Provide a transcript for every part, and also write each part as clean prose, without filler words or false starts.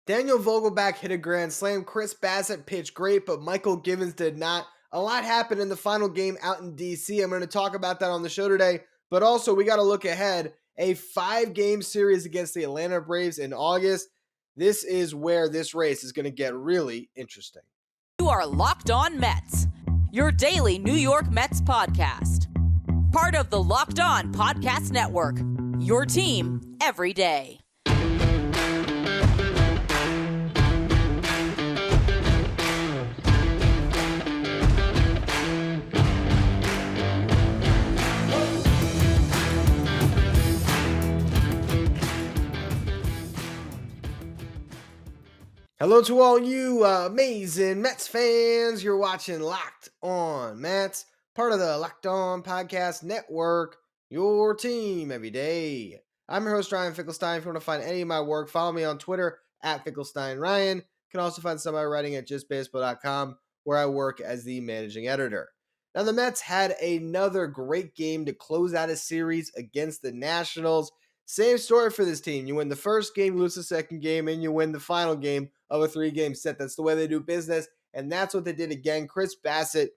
Daniel Vogelback hit a grand slam. Chris Bassett pitched great, but Mychal Givens did not. A lot happened in the final game out in DC. I'm going to talk about that on the show today, but also we got to look ahead. A 5-game series against the Atlanta Braves in August. This is where this race is going to get really interesting. You are Locked On Mets, your daily New York Mets podcast. Part of the Locked On Podcast Network, your team every day. Hello to all you amazing Mets fans. You're watching Locked On Mets, part of the Locked On Podcast Network, your team every day. I'm your host, Ryan Finkelstein. If you want to find any of my work, follow me on Twitter at FinkelsteinRyan. You can also find some of my writing at justbaseball.com, where I work as the managing editor. Now, the Mets had another great game to close out a series against the Nationals. Same story for this team. You win the first game, you lose the second game, and you win the final game of a 3-game set. That's the way they do business, and that's what they did again. Chris Bassett,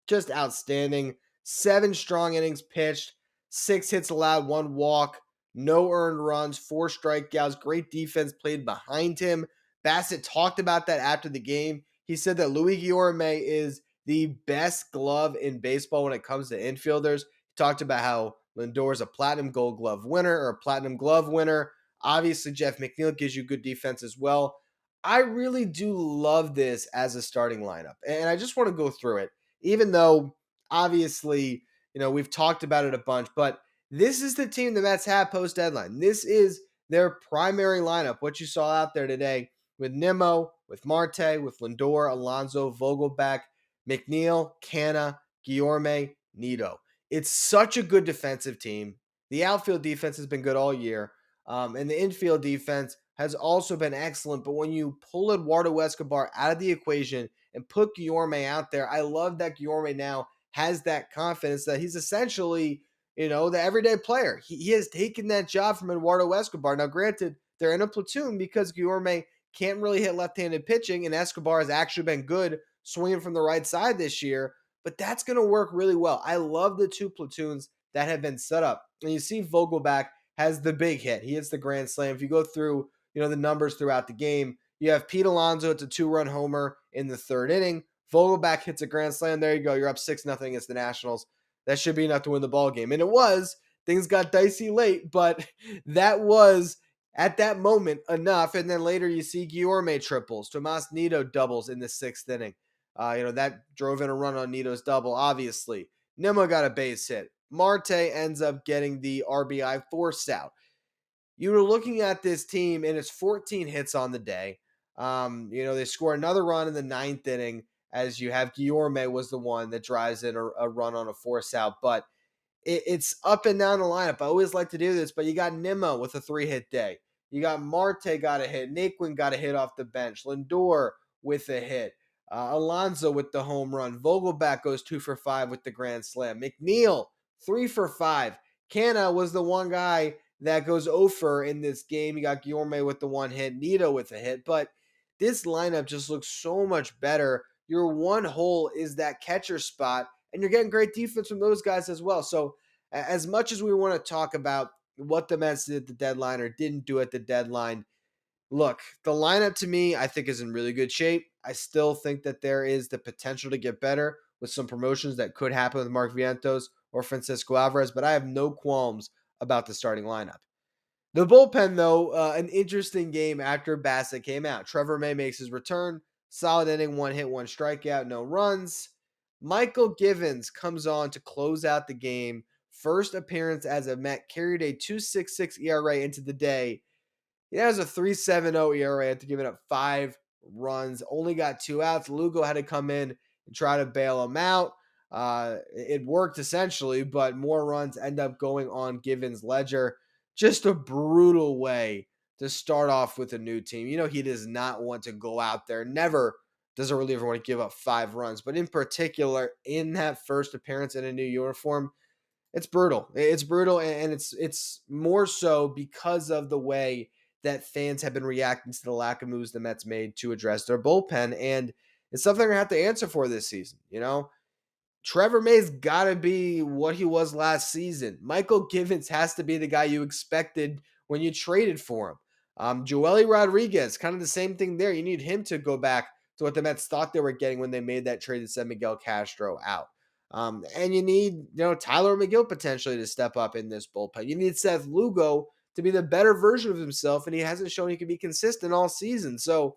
just outstanding. 7 strong innings pitched, 6 hits allowed, 1 walk, no earned runs, 4 strikeouts. Great defense played behind him. Bassett talked about that after the game. He said that Luis Guillorme is the best glove in baseball when it comes to infielders. He talked about how Lindor is a platinum gold glove winner or a platinum glove winner. Obviously, Jeff McNeil gives you good defense as well. I really do love this as a starting lineup, and I just want to go through it, even though obviously, we've talked about it a bunch, but this is the team the Mets have post-deadline. This is their primary lineup, what you saw out there today with Nimmo, with Marte, with Lindor, Alonso, Vogelback, McNeil, Canna, Guillorme, Nido. It's such a good defensive team. The outfield defense has been good all year, and the infield defense has also been excellent. But when you pull Eduardo Escobar out of the equation and put Guillorme out there, I love that Guillorme now has that confidence that he's essentially, the everyday player. He has taken that job from Eduardo Escobar. Now, granted, they're in a platoon because Guillorme can't really hit left-handed pitching, and Escobar has actually been good swinging from the right side this year. But that's going to work really well. I love the 2 platoons that have been set up. And you see Vogelback has the big hit. He hits the grand slam. If you go through, the numbers throughout the game, you have Pete Alonso. It's a 2-run homer in the 3rd inning. Vogelback hits a grand slam. There you go. You're up 6-0 against the Nationals. That should be enough to win the ball game. And it was. Things got dicey late, but that was at that moment enough. And then later you see Guillorme triples. Tomas Nido doubles in the 6th inning. That drove in a run on Nito's double, obviously. Nimmo got a base hit. Marte ends up getting the RBI forced out. You were looking at this team, and it's 14 hits on the day. They score another run in the 9th inning, as you have Guillorme was the one that drives in a run on a force out. But it's up and down the lineup. I always like to do this, but you got Nimmo with a 3-hit day. You got Marte got a hit. Naquin got a hit off the bench. Lindor with a hit. Alonso with the home run. Vogelback goes 2 for 5 with the grand slam. McNeil, 3 for 5. Canna was the one guy that goes 0 for in this game. You got Guillorme with the 1 hit. Nido with a hit. But this lineup just looks so much better. Your one hole is that catcher spot, and you're getting great defense from those guys as well. So as much as we want to talk about what the Mets did at the deadline or didn't do at the deadline, look, the lineup to me, I think is in really good shape. I still think that there is the potential to get better with some promotions that could happen with Mark Vientos or Francisco Alvarez, but I have no qualms about the starting lineup. The bullpen, though, an interesting game after Bassett came out. Trevor May makes his return. Solid inning, 1 hit, 1 strikeout, no runs. Mychal Givens comes on to close out the game. First appearance as a Met, carried a 2.66 ERA into the day. He has a 3.70 ERA after giving up 5 runs. Only got 2 outs. Lugo had to come in and try to bail him out. It worked essentially, but more runs end up going on Givens' ledger. Just a brutal way to start off with a new team. He does not want to go out there. Never does a reliever want to give up 5 runs. But in particular, in that first appearance in a new uniform, it's brutal. It's brutal, and it's more so because of the way that fans have been reacting to the lack of moves the Mets made to address their bullpen. And it's something they're going to have to answer for this season. Trevor May's got to be what he was last season. Mychal Givens has to be the guy you expected when you traded for him. Joely Rodriguez, kind of the same thing there. You need him to go back to what the Mets thought they were getting when they made that trade to send Miguel Castro out. And you need, Tyler McGill potentially to step up in this bullpen. You need Seth Lugo to be the better version of himself, and he hasn't shown he can be consistent all season. So,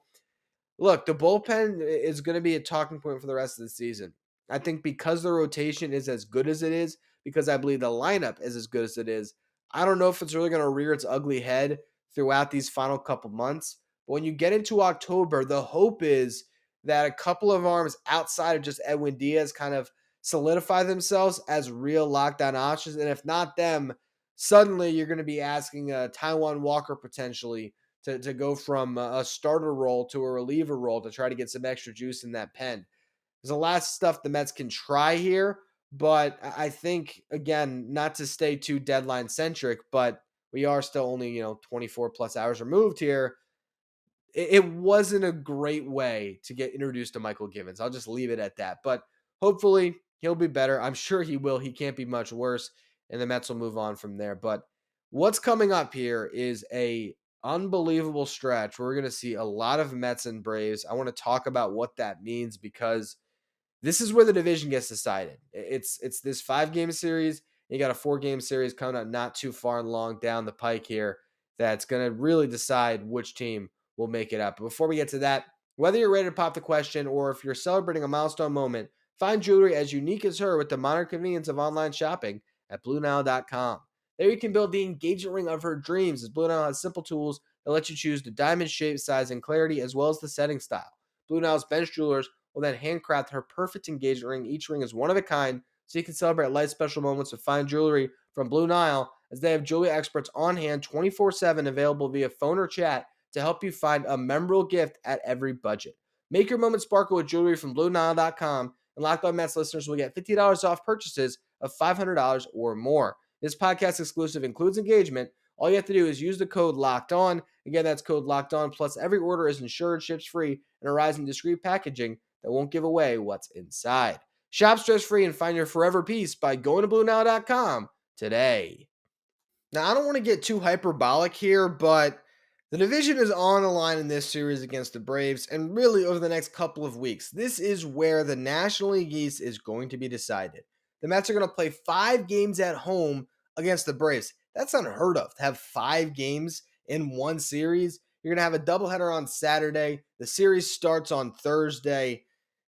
look, the bullpen is going to be a talking point for the rest of the season. I think because the rotation is as good as it is, because I believe the lineup is as good as it is, I don't know if it's really going to rear its ugly head throughout these final couple months. But when you get into October, the hope is that a couple of arms outside of just Edwin Diaz kind of solidify themselves as real lockdown options. And if not them, suddenly you're going to be asking Taiwan Walker potentially to go from a starter role to a reliever role to try to get some extra juice in that pen. There's a lot of stuff the Mets can try here, but I think, again, not to stay too deadline centric, but we are still only, 24 plus hours removed here. It wasn't a great way to get introduced to Mychal Givens. I'll just leave it at that. But hopefully he'll be better. I'm sure he will. He can't be much worse, and the Mets will move on from there. But what's coming up here is a unbelievable stretch where we're going to see a lot of Mets and Braves. I want to talk about what that means because this is where the division gets decided. It's this 5-game series. You got a 4-game series coming up not too far and long down the pike here that's going to really decide which team will make it up. But before we get to that, whether you're ready to pop the question or if you're celebrating a milestone moment, find jewelry as unique as her with the modern convenience of online shopping at BlueNile.com. There you can build the engagement ring of her dreams as Blue Nile has simple tools that let you choose the diamond shape, size, and clarity as well as the setting style. Blue Nile's bench jewelers will then handcraft her perfect engagement ring. Each ring is one of a kind, so you can celebrate life special moments with fine jewelry from Blue Nile, as they have jewelry experts on hand 24/7 available via phone or chat to help you find a memorable gift at every budget. Make your moment sparkle with jewelry from BlueNile.com, and Locked On Mets listeners will get $50 off purchases of $500 or more. This podcast exclusive includes engagement. All you have to do is use the code Locked On. Again, that's code Locked On. Plus, every order is insured, ships free, and arrives in discreet packaging that won't give away what's inside. Shop stress-free and find your forever peace by going to BlueNile.com today. Now, I don't want to get too hyperbolic here, but the division is on the line in this series against the Braves, and really over the next couple of weeks, this is where the National League East is going to be decided. The Mets are going to play 5 games at home against the Braves. That's unheard of, to have 5 games in one series. You're going to have a doubleheader on Saturday. The series starts on Thursday.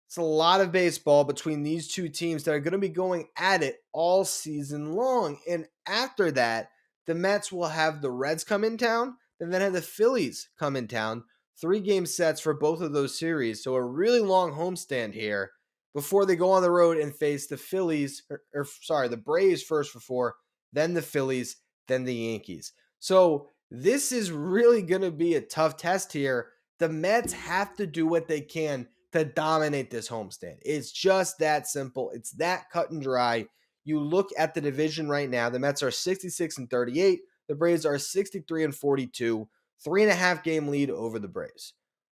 It's a lot of baseball between these two teams that are going to be going at it all season long. And after that, the Mets will have the Reds come in town, and then have the Phillies come in town. 3-game sets for both of those series. So a really long homestand here before they go on the road and face the the Braves first for 4, then the Phillies, then the Yankees. So this is really going to be a tough test here. The Mets have to do what they can to dominate this homestand. It's just that simple. It's that cut and dry. You look at the division right now, the Mets are 66-38. The Braves are 63-42, 3.5 game lead over the Braves.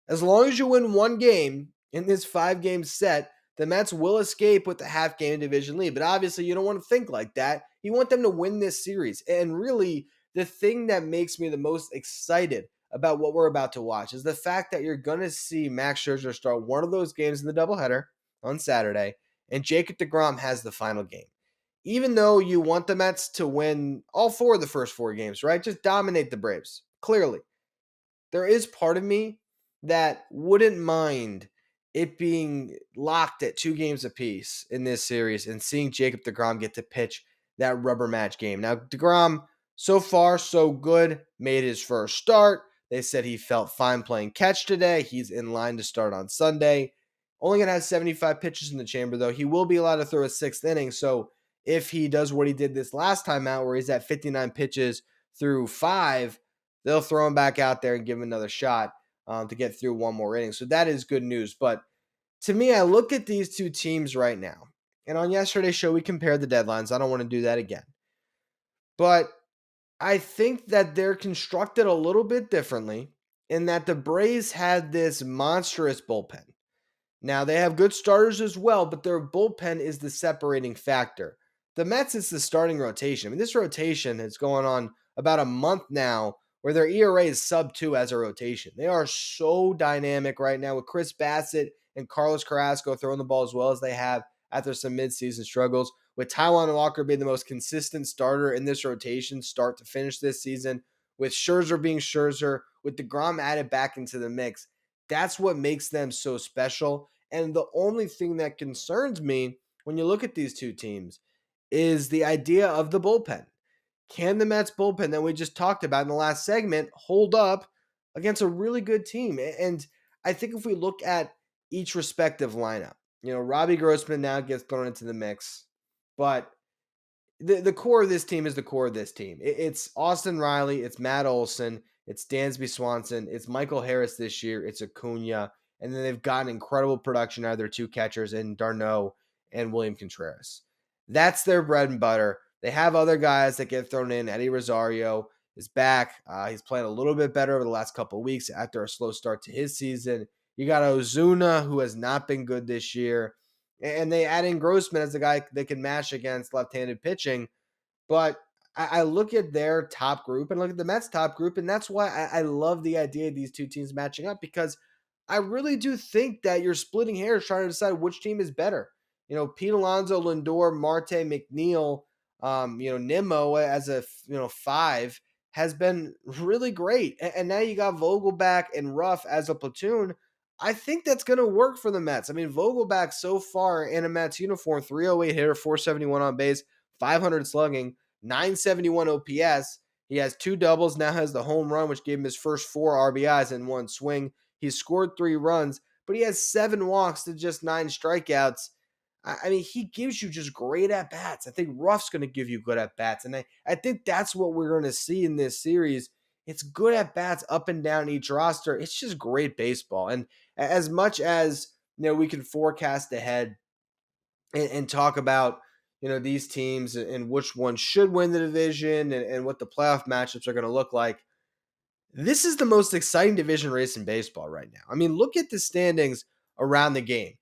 As long as you win one game in this 5-game set, the Mets will escape with the half-game division lead. But obviously, you don't want to think like that. You want them to win this series. And really, the thing that makes me the most excited about what we're about to watch is the fact that you're going to see Max Scherzer start one of those games in the doubleheader on Saturday, and Jacob deGrom has the final game. Even though you want the Mets to win all 4 of the first 4 games, right? Just dominate the Braves, clearly. There is part of me that wouldn't mind it being locked at 2 games apiece in this series and seeing Jacob deGrom get to pitch that rubber match game. Now, deGrom, so far, so good, made his first start. They said he felt fine playing catch today. He's in line to start on Sunday. Only going to have 75 pitches in the chamber, though. He will be allowed to throw a 6th inning, so if he does what he did this last time out, where he's at 59 pitches through 5, they'll throw him back out there and give him another shot to get through one more inning. So that is good news. But to me, I look at these two teams right now. And on yesterday's show, we compared the deadlines. I don't want to do that again. But I think that they're constructed a little bit differently in that the Braves had this monstrous bullpen. Now, they have good starters as well, but their bullpen is the separating factor. The Mets is the starting rotation. I mean, this rotation is going on about a month now where their ERA is sub 2 as a rotation. They are so dynamic right now with Chris Bassett and Carlos Carrasco throwing the ball as well as they have after some midseason struggles. With Taijuan Walker being the most consistent starter in this rotation, start to finish this season, with Scherzer being Scherzer, with DeGrom added back into the mix. That's what makes them so special. And the only thing that concerns me when you look at these two teams is the idea of the bullpen. Can the Mets bullpen that we just talked about in the last segment hold up against a really good team? And I think if we look at each respective lineup, Robbie Grossman now gets thrown into the mix, but the core of this team is the core of this team. It's Austin Riley, it's Matt Olson, it's Dansby Swanson, it's Michael Harris this year, it's Acuna, and then they've gotten incredible production out of their two catchers in Darno and William Contreras. That's their bread and butter. They have other guys that get thrown in. Eddie Rosario is back. He's playing a little bit better over the last couple of weeks after a slow start to his season. You got Ozuna, who has not been good this year. And they add in Grossman as the guy they can mash against left-handed pitching. But I look at their top group and look at the Mets top group, and that's why I love the idea of these two teams matching up, because I really do think that you're splitting hairs trying to decide which team is better. Pete Alonso, Lindor, Marte, McNeil, Nimmo as a 5 has been really great, and now you got Vogelback and Ruff as a platoon. I think that's going to work for the Mets. I mean, Vogelback so far in a Mets uniform, 308 hitter, 471 on base, 500 slugging, 971 OPS. He has 2 doubles, now has the home run, which gave him his first 4 RBIs in one swing. He's scored 3 runs, but he has 7 walks to just 9 strikeouts. I mean, he gives you just great at-bats. I think Ruff's going to give you good at-bats, and I think that's what we're going to see in this series. It's good at-bats up and down each roster. It's just great baseball. And as much as we can forecast ahead and talk about these teams and which one should win the division and what the playoff matchups are going to look like, this is the most exciting division race in baseball right now. I mean, look at the standings around the game.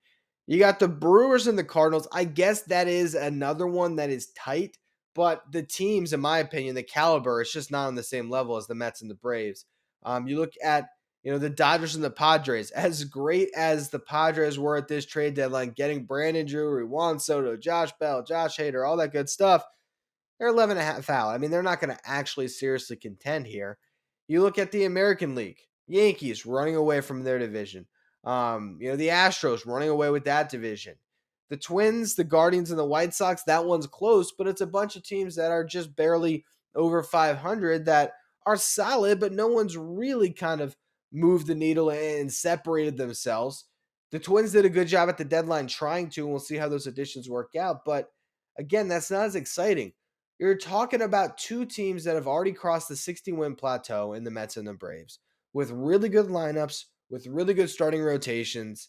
You got the Brewers and the Cardinals. I guess that is another one that is tight, but the teams, in my opinion, the caliber, it's just not on the same level as the Mets and the Braves. You look at the Dodgers and the Padres. As great as the Padres were at this trade deadline, getting Brandon Drury, Juan Soto, Josh Bell, Josh Hader, all that good stuff, they're 11 and a half out. I mean, they're not going to actually seriously contend here. You look at the American League, Yankees running away from their division. The Astros running away with that division. The Twins, the Guardians, and the White Sox, that one's close, but it's a bunch of teams that are just barely over 500 that are solid, but no one's really kind of moved the needle and separated themselves. The Twins did a good job at the deadline trying to, and we'll see how those additions work out. But again, that's not as exciting. You're talking about two teams that have already crossed the 60-win plateau in the Mets and the Braves with really good lineups, with really good starting rotations.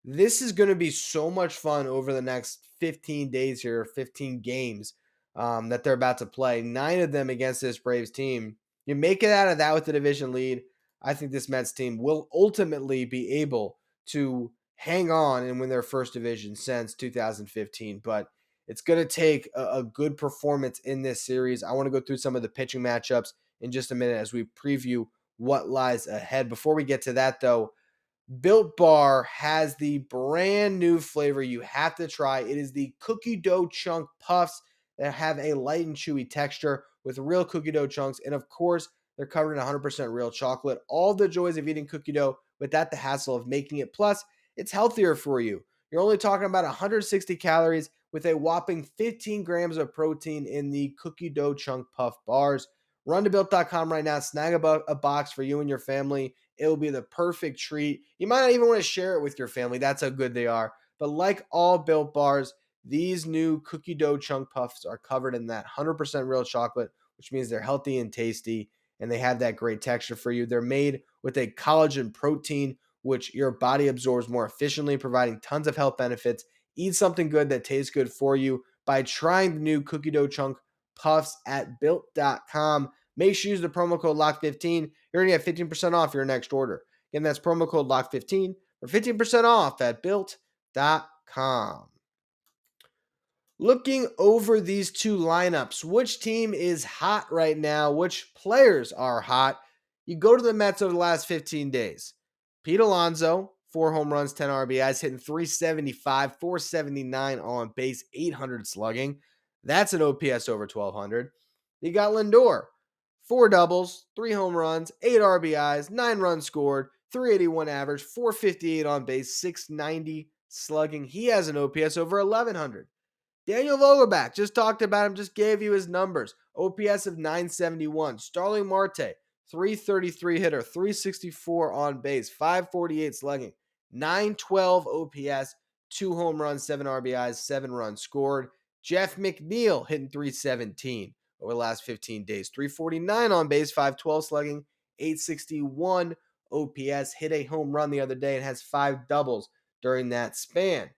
This is going to be so much fun over the next 15 days here, 15 games that they're about to play. 9 of them against this Braves team. You make it out of that with the division lead. I think this Mets team will ultimately be able to hang on and win their first division since 2015. But it's going to take a good performance in this series. I want to go through some of the pitching matchups in just a minute as we preview what lies ahead. Before we get to that, though, Built Bar has the brand new flavor you have to try. It is the cookie dough chunk puffs that have a light and chewy texture with real cookie dough chunks. And of course, they're covered in 100% real chocolate. All the joys of eating cookie dough without the hassle of making it. Plus, it's healthier for you. You're only talking about 160 calories with a whopping 15 grams of protein in the cookie dough chunk puff bars. Run to built.com right now, snag a box for you and your family. It will be the perfect treat. You might not even want to share it with your family. That's how good they are. But like all Built Bars, these new cookie dough chunk puffs are covered in that 100% real chocolate, which means they're healthy and tasty, and they have that great texture for you. They're made with a collagen protein, which your body absorbs more efficiently, providing tons of health benefits. Eat something good that tastes good for you by trying the new cookie dough chunk puffs at built.com. Make sure you use the promo code LOCK15. You're going to get 15% off your next order. Again, that's promo code LOCK15 for 15% off at built.com. Looking over these two lineups, which team is hot right now? Which players are hot? You go to the Mets over the last 15 days. Pete Alonso, 4 home runs, 10 RBIs, hitting 375, 479 on base, 800 slugging. That's an OPS over 1200. You got Lindor, 4 doubles, 3 home runs, 8 RBIs, 9 runs scored, 381 average, 458 on base, 690 slugging. He has an OPS over 1100. Daniel Vogelbach, just talked about him, just gave you his numbers. OPS of 971. Starling Marte, 333 hitter, 364 on base, 548 slugging, 912 OPS, 2 home runs, 7 RBIs, 7 runs scored. Jeff McNeil hitting 317 over the last 15 days, 349 on base, 512 slugging, 861 OPS. Hit a home run the other day and has 5 doubles during that span.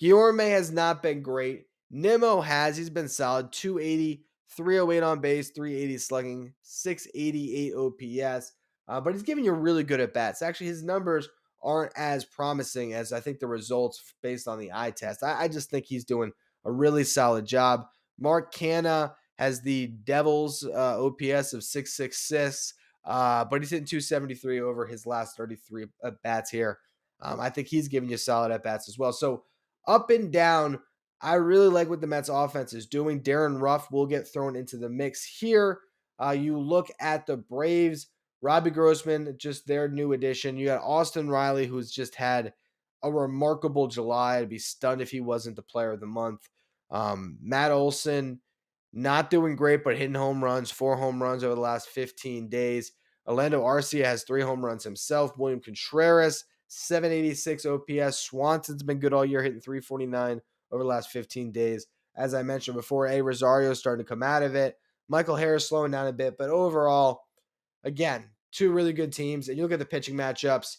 Guillorme has not been great. Nimmo has. He's been solid. 280, 308 on base, 380 slugging, 688 OPS. But he's giving you really good at bats. Actually, his numbers aren't as promising as I think the results based on the eye test. I just think he's doing a really solid job. Mark Canha has the Devils OPS of 666, but he's hitting 273 over his last 33 at bats here. I think he's giving you solid at bats as well. So up and down, I really like what the Mets offense is doing. Darren Ruff will get thrown into the mix here. You look at the Braves, Robbie Grossman, just their new addition. You got Austin Riley, who's just had a remarkable July. I'd be stunned if he wasn't the player of the month. Matt Olson, not doing great, but hitting home runs, 4 home runs over the last 15 days. Orlando Arcia has 3 home runs himself. William Contreras, 786 OPS. Swanson's been good all year, hitting 349 over the last 15 days. As I mentioned before, A. Rosario starting to come out of it. Michael Harris slowing down a bit, but overall, again, 2 really good teams. And you look at the pitching matchups.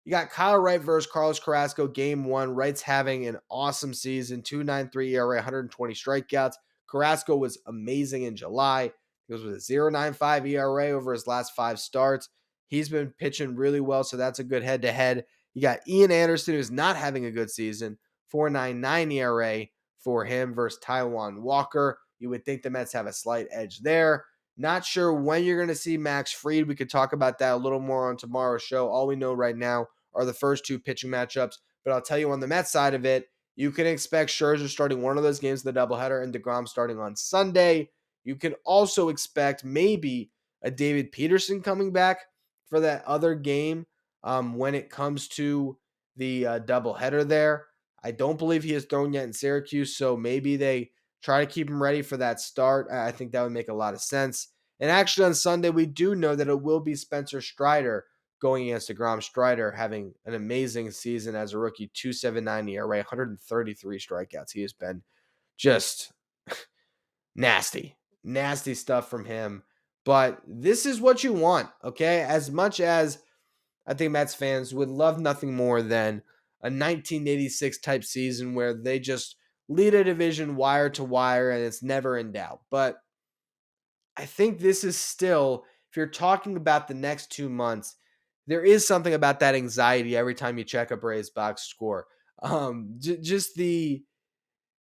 You got Kyle Wright versus Carlos Carrasco, game 1. Wright's having an awesome season, 2.93 ERA, 120 strikeouts. Carrasco was amazing in July. He was with a 0.95 ERA over his last 5 starts. He's been pitching really well, so that's a good head-to-head. You got Ian Anderson, who's not having a good season, 4.99 ERA for him versus Taijuan Walker. You would think the Mets have a slight edge there. Not sure when you're going to see Max Fried. We could talk about that a little more on tomorrow's show. All we know right now are the first 2 pitching matchups. But I'll tell you on the Mets side of it, you can expect Scherzer starting one of those games in the doubleheader and DeGrom starting on Sunday. You can also expect maybe a David Peterson coming back for that other game when it comes to the doubleheader there. I don't believe he has thrown yet in Syracuse, so maybe they try to keep him ready for that start. I think that would make a lot of sense. And actually on Sunday, we do know that it will be Spencer Strider going against DeGrom. Strider having an amazing season as a rookie, 2.79 ERA, 133 strikeouts. He has been just nasty stuff from him. But this is what you want, okay? As much as I think Mets fans would love nothing more than a 1986 type season where they just lead a division wire to wire and it's never in doubt. But I think this is still, if you're talking about the next 2 months, there is something about that anxiety every time you check a Braves box score. Just the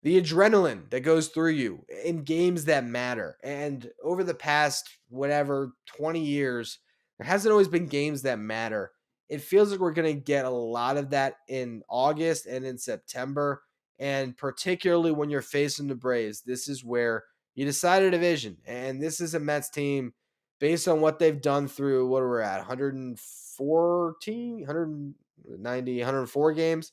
adrenaline that goes through you in games that matter. And over the past, 20 years, there hasn't always been games that matter. It feels like we're going to get a lot of that in August and in September. And particularly when you're facing the Braves, this is where you decide a division. And this is a Mets team based on what they've done through what we're at 114, 190, 104 games.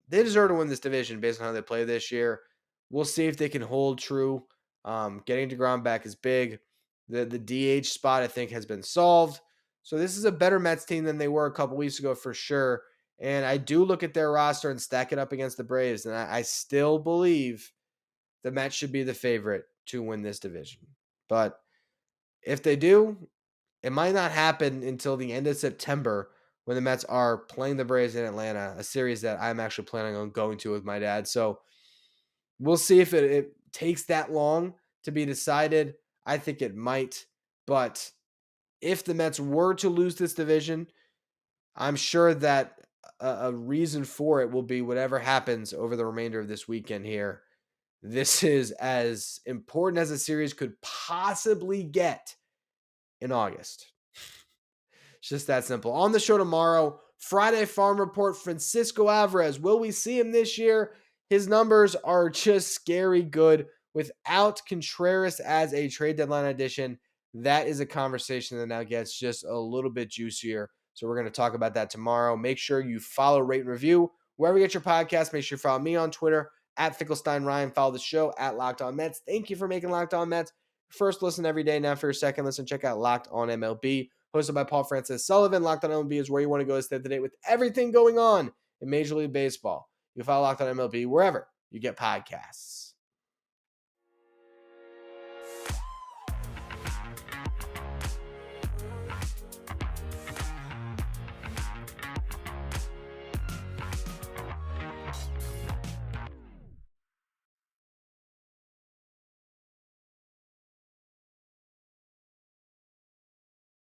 They deserve to win this division based on how they play this year. We'll see if they can hold true. Getting DeGrom back is big. The DH spot, I think, has been solved. So this is a better Mets team than they were a couple weeks ago for sure. And I do look at their roster and stack it up against the Braves, and I still believe the Mets should be the favorite to win this division. But if they do, it might not happen until the end of September when the Mets are playing the Braves in Atlanta, a series that I'm actually planning on going to with my dad. So we'll see if it takes that long to be decided. I think it might. But if the Mets were to lose this division, I'm sure that a reason for it will be whatever happens over the remainder of this weekend here. This is as important as a series could possibly get in August. It's just that simple. On the show tomorrow, Friday Farm Report, Francisco Alvarez. Will we see him this year? His numbers are just scary good. Without Contreras as a trade deadline addition, that is a conversation that now gets just a little bit juicier. So we're going to talk about that tomorrow. Make sure you follow, rate, and review wherever you get your podcast. Make sure you follow me on Twitter at Finkelstein Ryan. Follow the show at Locked On Mets. Thank you for making Locked On Mets first listen every day. Now for your second listen, check out Locked On MLB, hosted by Paul Francis Sullivan. Locked On MLB is where you want to go to stay up to date with everything going on in Major League Baseball. You can follow Locked On MLB wherever you get podcasts.